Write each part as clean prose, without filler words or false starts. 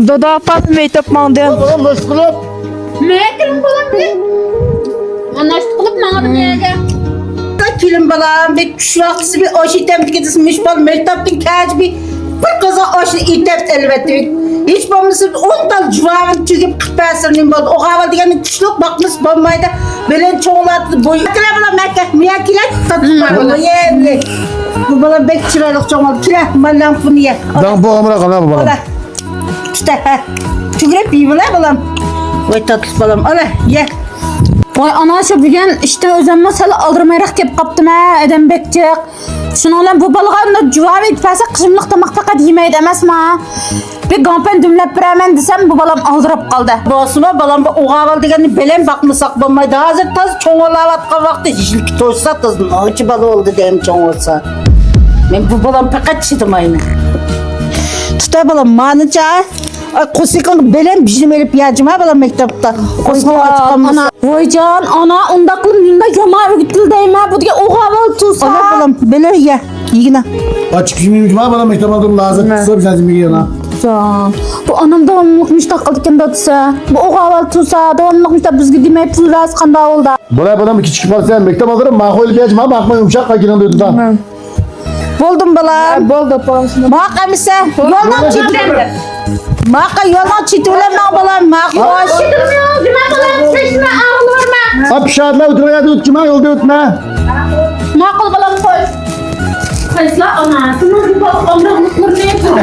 Dada pat mektep mağdayam. Oğlum nasıl kılıp? Mekilim balam bile. Anlaştık kılıp mağdum yege. Kilim balam bir şu vakti bir aşı temlik edilmiş bal mektepten kaç bir kaza aşı itep elbette. Hiç olmazsa 10 tal cüvavın çekip kıpasırın bal. O hava diyen kuşluk bakmış bombayda böyle çoğulattı boyu. Kile balam mekkek miyakiler tatlı balam ye. Bu balam bek çıralık çoğulattı. Kile balam bunu ye. Dan bu amına kana bu balam. İşte ha. Tügrep iyi balam. Vay tatlı balam. Ala ye. Vay ana şu bugün işte özenme sel aldırmayrak kep kaptım ha edem bekcek. Şunu olan bu balığında cüva ve itfası kışımlık tamak fakat yemeği demez ma. Bir gampen dümlep biremen desem bu balam aldırıp kaldı. Dostuma balam o haval degeni belen bakmasak bombaydı. Hazır taz çoğulavatqa vakti işlik toysa tazın. Ağıcı balı oldu deyim çoğ olsa. Ben bu balam fakat çıdım aynı. Tuta balam manıca. Kusikan belen bizim elip yacım ha balam mektepte. Kusikan açıklaması. Ana vay can ana ondaklım yunda yama gittil deyme bu diye o havalı tutsa. Ana balam belen ye. Yine. Açık şimdi cuma bana mektep aldım lazım. Kısa bir şey mi yana? Can bu anam devamlılık müştakil diken dötse. Bu o havalı tutsa devamlılık müştakil bizgi demey pul raz kanda oldu. Bana bana küçük sen mektep alırım. Makul bir acıma bakma yumuşak kakinen duydu da. Buldum balam. Bolda pansına. Maka mise. Yoldan çitlem. Maka yoldan çitlem balam. Maka hoş. Cuma balam seçme ağlırma. Abi şahitler oturmaya da cuma yolda ötme. Makul balam koy. Kaysla ana sınır bir balık amrağlıkları ne yapıyor?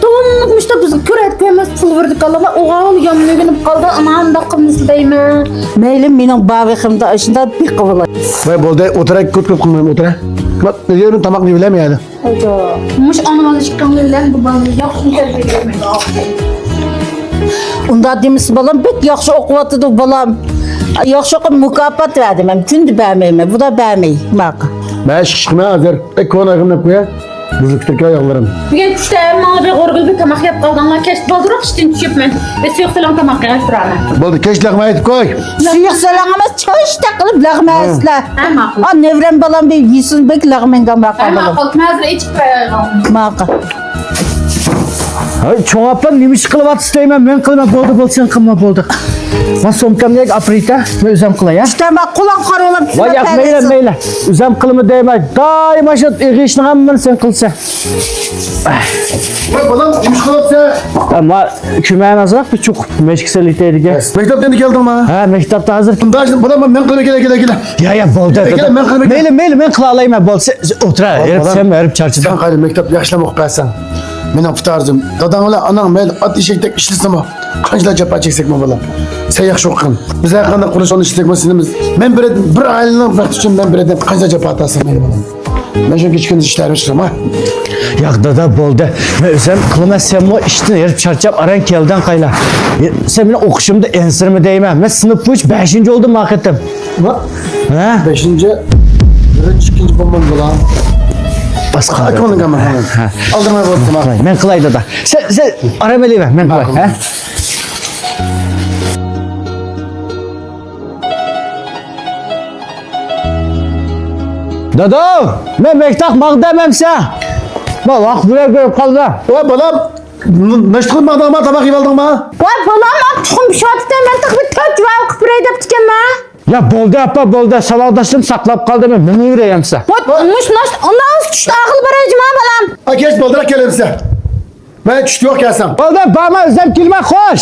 Doğumlukmuş da biz küret koymaz pul verdik Allah'a. Oğal yanına gelip kaldı anam da kımızı değme. Meylim benim bağışımda aşında bir kıvılay. Ve bolda oturak kut kullanayım oturak. Bak ne diyorum tamak ne bilemeydi. Muş anamalı çıkanlı bilen bu balığı yapsın terbiye. Onda demiş balam pek yaxşı okuvatıdı balam. Yaxşı okuyup mükafat verdim hem kündü beğenmeyim. Bu da beğenmeyi. Bak. Ben şişkime hazır. Pek konağım ne koya? Buzuk Türkiye ayaklarım. Bir gün işte bana bir korkul bir tamak yap kaldanlar keşke baldırak işten düşüp ben. Ve suyuk falan tamak yaş durana. Bolda keş lakma edip koy. Suyuk selanımız çaş takılıp lağma esla. Hem akıl. Nevrem balam bir yisin bek lağmengan Hem bakalım. akıl. Nazır içip Maka. Ay çoğaplan nimiş kılıvat isteyemem ben kılma boldu bol sen kılma boldu. Ben somkam yek aprita ve üzem kıla ya. İşte bak kulak kar olan Vay yap meyle. Üzem kılımı değmez. Daima şat işini hamman sen kılsa. Bak balam demiş kılıpsa. Ama kümeğen azrak bir çok meşksellikteydi ya. Mektepten de geldim ha. Ha mektepte hazır. Bunda şimdi balam ben kılıp gele. Ya boldu. Gel, ben kılma, gel. Meyle ben kıla alayım ben bol. Otur ha. Herif sen mi herif çarşıda. Sen gayrı mektep yaşlama okuyorsan. Ben aptarcım. Dadan ola anam mel at işektek işlisem o. Kaçla capa çeksek mi balam? Sen yaxşı okuyan. Biz ayaklarında konuşan işlek meselemiz. Ben bir ailenin vakti için ben bir edem kaçla capa atasam benim balam. Ben şu küçük işlerimi çıkıyorum ha. Ya dada boldu. Ve üzem kılıma sen bu işten herif çarşap aran kelden kayla. Sen benim okuşumda ensirme değmem. Ben sınıf bu 5. oldum hakikaten. Bak. Ha? 5. ikinci bombam balam. Bas kaldı. Akmanın gamı. Aldırmaya baktım ha. Ben kılay dada. Sen arameli ver. Ben kılay. Ha? Dada, ben mektak mağdememse. Bak buraya görüp kaldı. Ulan balam. Meşgul adama tabak yıvaldın mı? Vay balam at çıkın bir şey atı ben tak bir tök cevap kıpırayı da bitiken ma. Ya bolda yapma bolda salakdaşım saklap kaldı ben. Ben yüreğimse. Vay muş ondan az küçük akıl barajım ha balam. Ha geç baldırak gelelim size. Ben küçük yok gelsem. Bolda bana özlem kelime koş.